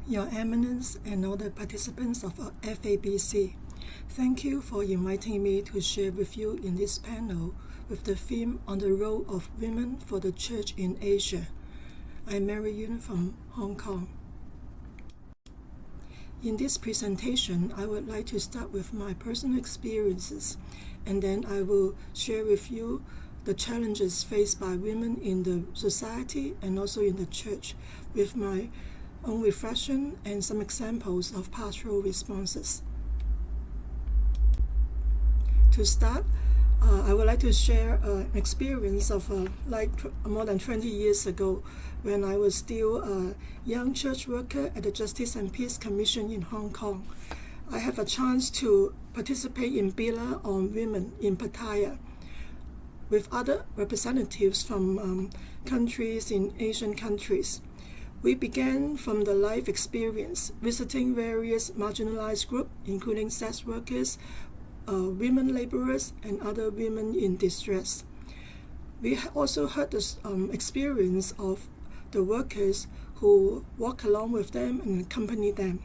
Your Eminence and all the participants of FABC, thank you for inviting me to share with you in this panel with the theme on the role of women for the Church in Asia. I'm Mary Yuen from Hong Kong. In this presentation, I would like to start with my personal experiences, and then I will share with you the challenges faced by women in the society and also in the church with my own reflection and some examples of pastoral responses. To start, I would like to share an experience of more than 20 years ago when I was still a young church worker at the Justice and Peace Commission in Hong Kong. I have a chance to participate in Bila on Women in Pattaya with other representatives from countries in Asian countries. We began from the life experience, visiting various marginalized groups, including sex workers, women laborers, and other women in distress. We also heard the experience of the workers who walk along with them and accompany them.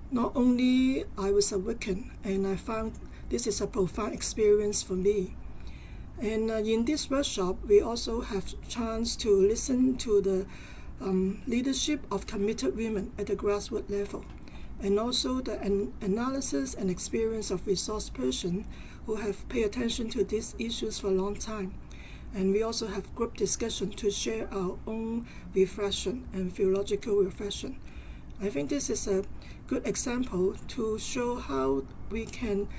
Not only I was awakened, and I found this is a profound experience for me. And in this workshop, we also have chance to listen to the leadership of committed women at the grassroots level, and also the analysis and experience of resource persons who have paid attention to these issues for a long time. And we also have group discussion to share our own reflection and theological reflection. I think this is a good example to show how we can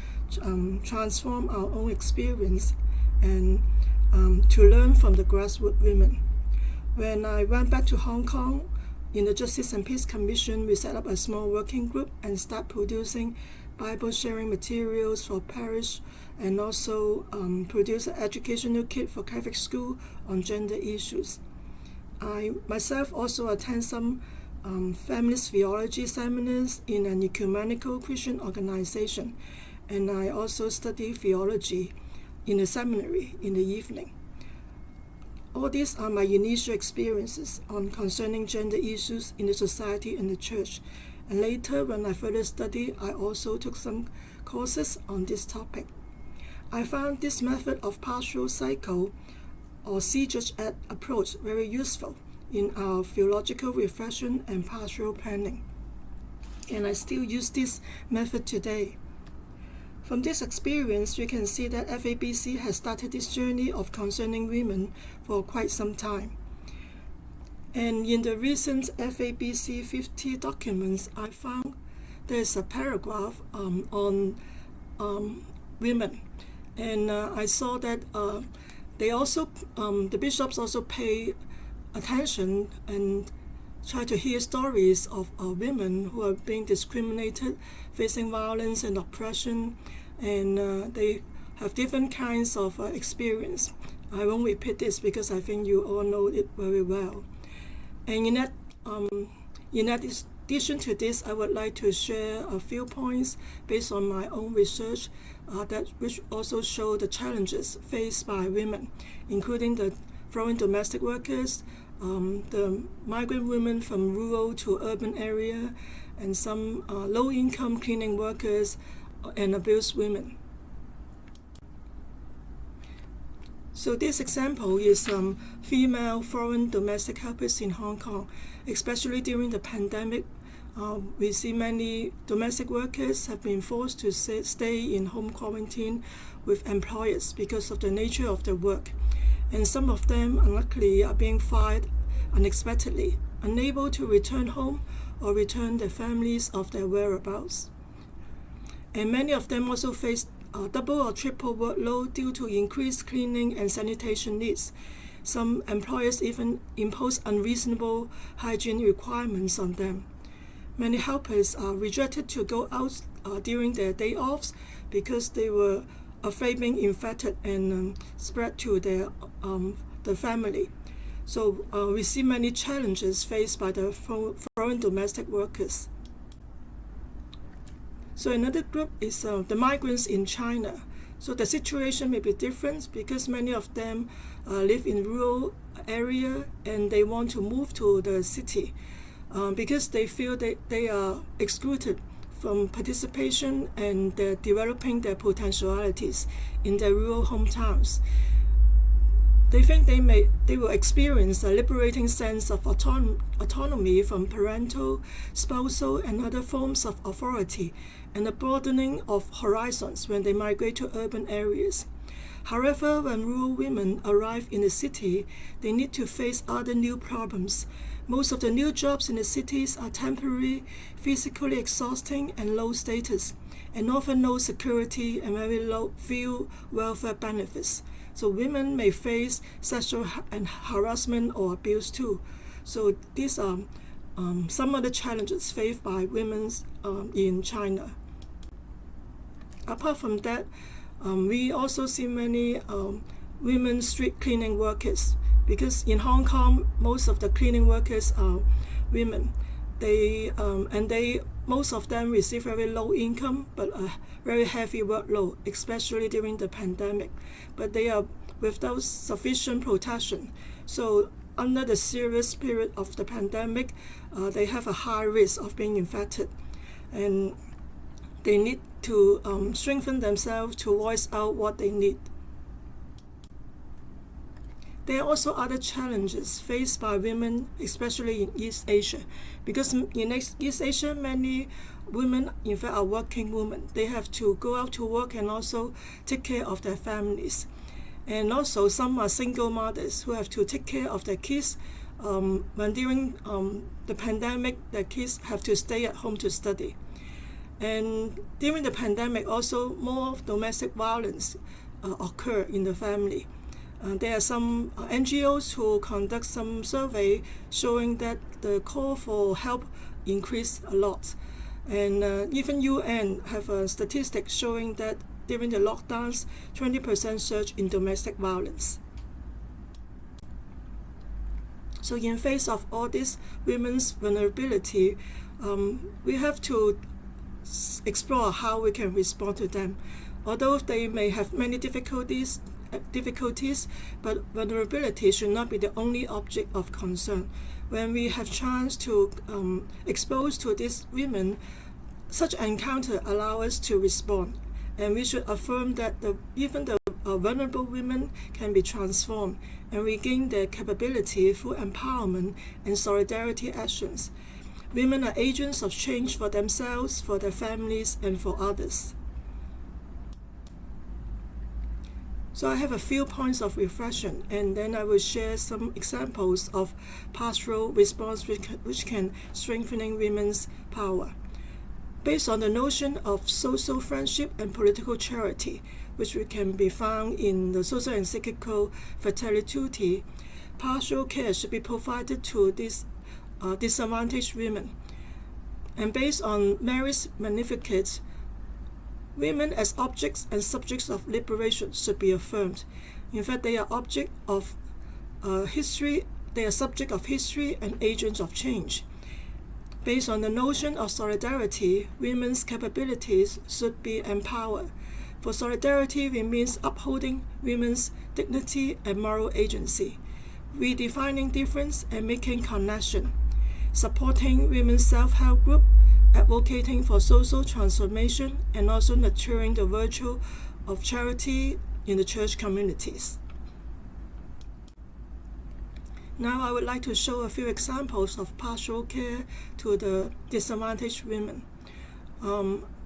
transform our own experience and to learn from the grassroots women. When I went back to Hong Kong, in the Justice and Peace Commission, we set up a small working group and start producing Bible sharing materials for parish, and also produce an educational kit for Catholic school on gender issues. I myself also attend some feminist theology seminars in an ecumenical Christian organization, and I also study theology in a seminary in the evening. All these are my initial experiences on concerning gender issues in the society and the church. And later, when I further studied, I also took some courses on this topic. I found this method of pastoral cycle or see, judge, act approach very useful in our theological reflection and pastoral planning. And I still use this method today. From this experience, you can see that FABC has started this journey of concerning women for quite some time. And in the recent FABC 50 documents, I found there's a paragraph on women. And I saw that they also, the bishops also pay attention and try to hear stories of women who are being discriminated, facing violence and oppression, and they have different kinds of experience. I won't repeat this because I think you all know it very well. And in addition to this, I would like to share a few points based on my own research which also show the challenges faced by women, including the foreign domestic workers, the migrant women from rural to urban area, and some low-income cleaning workers and abused women. So this example is female foreign domestic helpers in Hong Kong. Especially during the pandemic, we see many domestic workers have been forced to stay in home quarantine with employers because of the nature of their work. And some of them, unluckily, are being fired unexpectedly, unable to return home or return their families of their whereabouts. And many of them also face double or triple workload due to increased cleaning and sanitation needs. Some employers even impose unreasonable hygiene requirements on them. Many helpers are rejected to go out during their day offs because they were afraid being infected and spread to their the family. So we see many challenges faced by the foreign domestic workers. So another group is the migrants in China. So the situation may be different because many of them live in rural area and they want to move to the city. because they feel they are excluded from participation and developing their potentialities in their rural hometowns. They think they will experience a liberating sense of autonomy from parental, spousal, and other forms of authority, and a broadening of horizons when they migrate to urban areas. However, when rural women arrive in the city, they need to face other new problems. Most of the new jobs in the cities are temporary, physically exhausting, and low status, and often no security and very few welfare benefits. So women may face sexual and harassment or abuse too. So these are some of the challenges faced by women in China. Apart from that, we also see many women street cleaning workers, because in Hong Kong most of the cleaning workers are women. Most of them receive very low income but a very heavy workload, especially during the pandemic. But they are without sufficient protection. So under the serious period of the pandemic, they have a high risk of being infected. And they need to strengthen themselves to voice out what they need. There are also other challenges faced by women, especially in East Asia, because in East Asia, many women, in fact, are working women. They have to go out to work and also take care of their families. And also, some are single mothers who have to take care of their kids. When during the pandemic, their kids have to stay at home to study. And during the pandemic, also more domestic violence occur in the family. There are some NGOs who conduct some survey showing that the call for help increased a lot. And even UN have a statistic showing that during the lockdowns, 20% surge in domestic violence. So in face of all this women's vulnerability, we have to explore how we can respond to them. Although they may have many difficulties, but vulnerability should not be the only object of concern. When we have chance to expose to these women, such encounter allow us to respond, and we should affirm that even the vulnerable women can be transformed and regain their capability through empowerment and solidarity actions. Women are agents of change for themselves, for their families, and for others. So I have a few points of reflection, and then I will share some examples of pastoral response which can strengthen women's power. Based on the notion of social friendship and political charity, which can be found in the social encyclical Fratelli Tutti, pastoral care should be provided to these disadvantaged women. And based on Mary's Magnificat, women as objects and subjects of liberation should be affirmed. In fact, they are object of history. They are subject of history and agents of change. Based on the notion of solidarity, women's capabilities should be empowered. For solidarity, it means upholding women's dignity and moral agency, redefining difference and making connection, supporting women's self-help group, advocating for social transformation, and also nurturing the virtue of charity in the church communities. Now I would like to show a few examples of pastoral care to the disadvantaged women.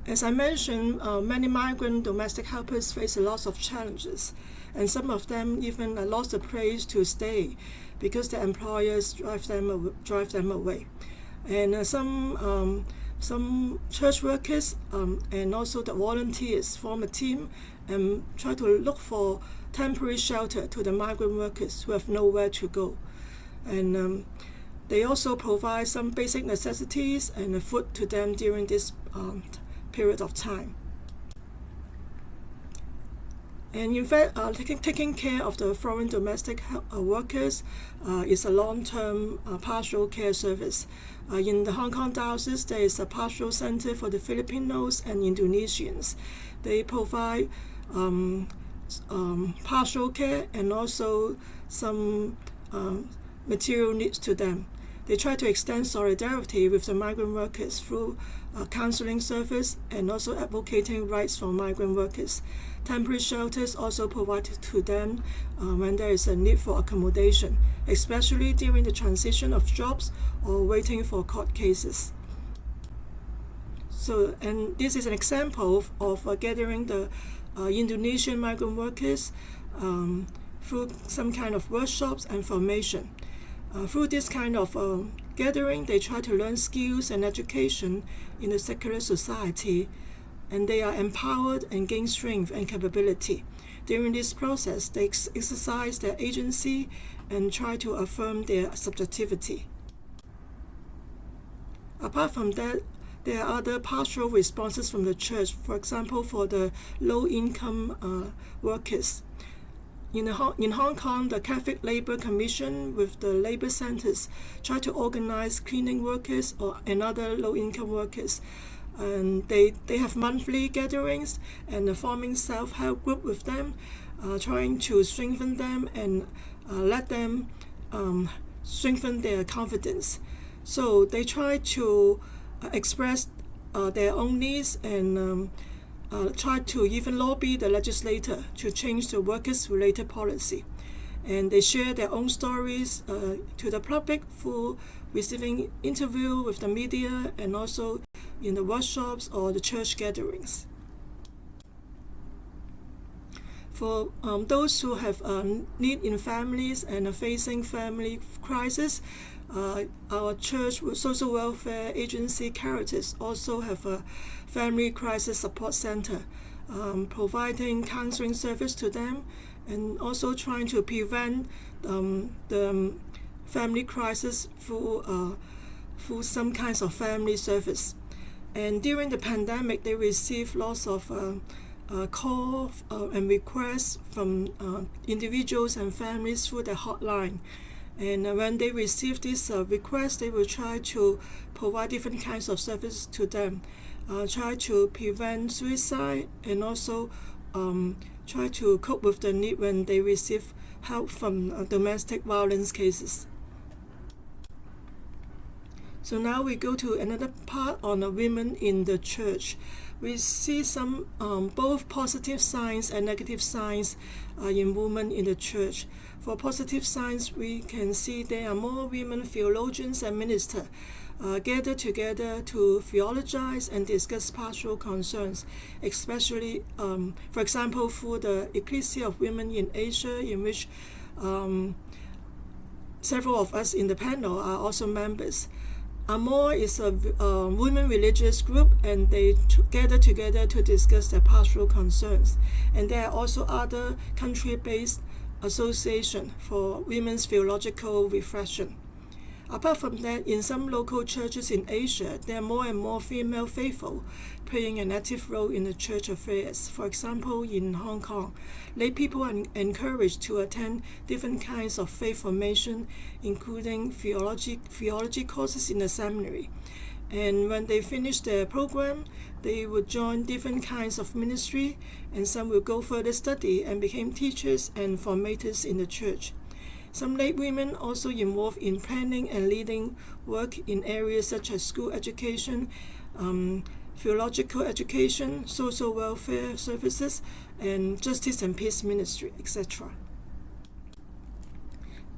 As I mentioned, many migrant domestic helpers face a lot of challenges, and some of them even lost the place to stay because their employers drive them away. And some church workers and also the volunteers form a team and try to look for temporary shelter to the migrant workers who have nowhere to go. And they also provide some basic necessities and food to them during this period of time. And in fact, taking care of the foreign domestic workers is a long-term pastoral care service. In the Hong Kong diocese, there is a pastoral center for the Filipinos and Indonesians. They provide pastoral care and also some material needs to them. They try to extend solidarity with the migrant workers through counseling service and also advocating rights for migrant workers. Temporary shelters also provided to them when there is a need for accommodation, especially during the transition of jobs or waiting for court cases. So, and this is an example of gathering the Indonesian migrant workers through some kind of workshops and formation. Through this kind of gathering, they try to learn skills and education in the secular society, and they are empowered and gain strength and capability. During this process, they exercise their agency and try to affirm their subjectivity. Apart from that, there are other pastoral responses from the church, for example, for the low-income workers. In Hong Kong, the Catholic Labour Commission with the labour centres try to organize cleaning workers and other low-income workers. And they have monthly gatherings and forming self-help group with them, trying to strengthen them and let them strengthen their confidence. So they try to express their own needs and try to even lobby the legislator to change the workers-related policy. And they share their own stories to the public through receiving interview with the media and also in the workshops or the church gatherings. For those who have need in families and are facing family crisis, our church social welfare agency Caritas also have a family crisis support center, providing counseling service to them and also trying to prevent the family crisis through some kinds of family service. And during the pandemic, they received lots of calls and requests from individuals and families through the hotline. And when they receive this request, they will try to provide different kinds of service to them, try to prevent suicide and also try to cope with the need when they receive help from domestic violence cases. So now we go to another part on the women in the church. We see some both positive signs and negative signs in women in the church. For positive signs, we can see there are more women theologians and ministers gathered together to theologize and discuss pastoral concerns, especially, for example, through the Ecclesia of Women in Asia, in which several of us in the panel are also members. Amor is a women religious group, and they gather together to discuss their pastoral concerns. And there are also other country-based associations for women's theological reflection. Apart from that, in some local churches in Asia, there are more and more female faithful playing an active role in the church affairs. For example, in Hong Kong, lay people are encouraged to attend different kinds of faith formation, including theology courses in the seminary. And when they finish their program, they would join different kinds of ministry, and some will go further study and become teachers and formators in the church. Some lay women also involved in planning and leading work in areas such as school education, theological education, social welfare services, and justice and peace ministry, etc.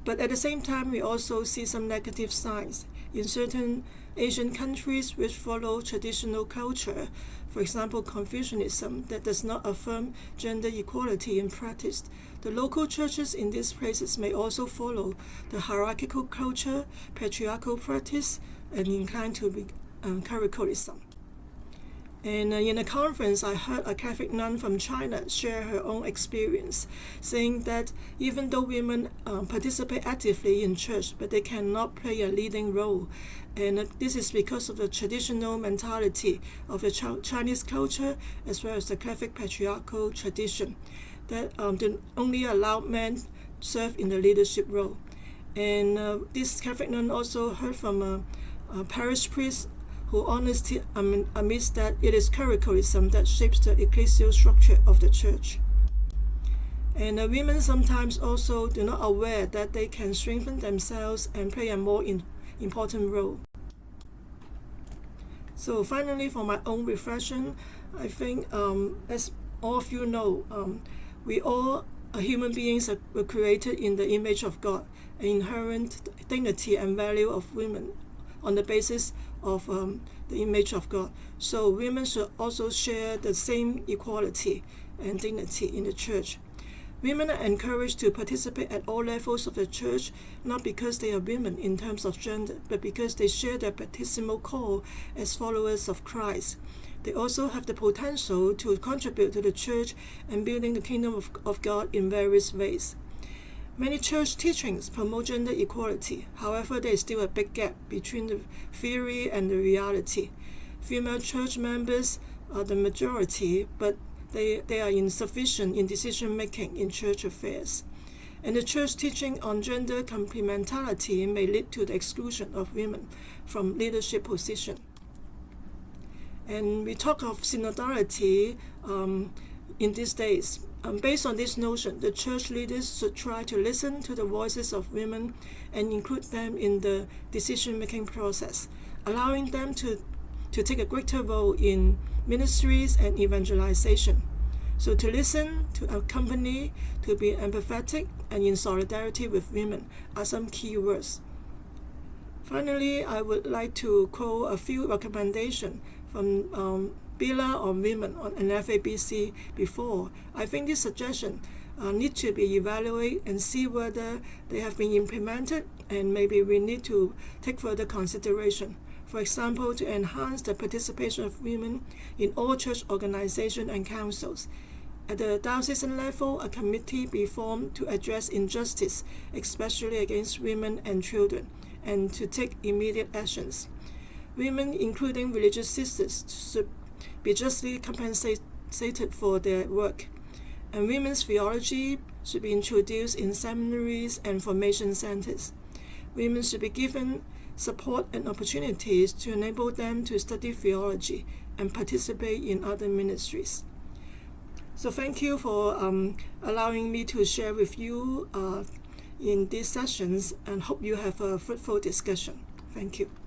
But at the same time, we also see some negative signs. In certain Asian countries which follow traditional culture, for example, Confucianism, that does not affirm gender equality in practice, the local churches in these places may also follow the hierarchical culture, patriarchal practice, and incline to be clericalism. And in a conference, I heard a Catholic nun from China share her own experience, saying that even though women participate actively in church, but they cannot play a leading role. And this is because of the traditional mentality of the Chinese culture, as well as the Catholic patriarchal tradition, that only allow men serve in the leadership role. And this Catholic nun also heard from a parish priest who honestly admits that it is clericalism that shapes the ecclesial structure of the church. And women sometimes also do not aware that they can strengthen themselves and play a more important role. So finally, for my own reflection, I think, as all of you know, we all human beings were created in the image of God, an inherent dignity and value of women on the basis of the image of God. So women should also share the same equality and dignity in the church. Women are encouraged to participate at all levels of the church, not because they are women in terms of gender, but because they share their baptismal call as followers of Christ. They also have the potential to contribute to the church and building the kingdom of God in various ways. Many church teachings promote gender equality. However, there is still a big gap between the theory and the reality. Female church members are the majority, but they are insufficient in decision-making in church affairs. And the church teaching on gender complementarity may lead to the exclusion of women from leadership position. And we talk of synodality in these days. Based on this notion, the church leaders should try to listen to the voices of women and include them in the decision-making process, allowing them to take a greater role in ministries and evangelization. So to listen, to accompany, to be empathetic, and in solidarity with women are some key words. Finally, I would like to quote a few recommendations from Bila on women on an FABC before. I think this suggestion need to be evaluated and see whether they have been implemented, and maybe we need to take further consideration. For example, to enhance the participation of women in all church organizations and councils. At the diocesan level, a committee be formed to address injustice, especially against women and children, and to take immediate actions. Women, including religious sisters, should be justly compensated for their work. And women's theology should be introduced in seminaries and formation centers. Women should be given support and opportunities to enable them to study theology and participate in other ministries. So thank you for allowing me to share with you in these sessions, and hope you have a fruitful discussion. Thank you.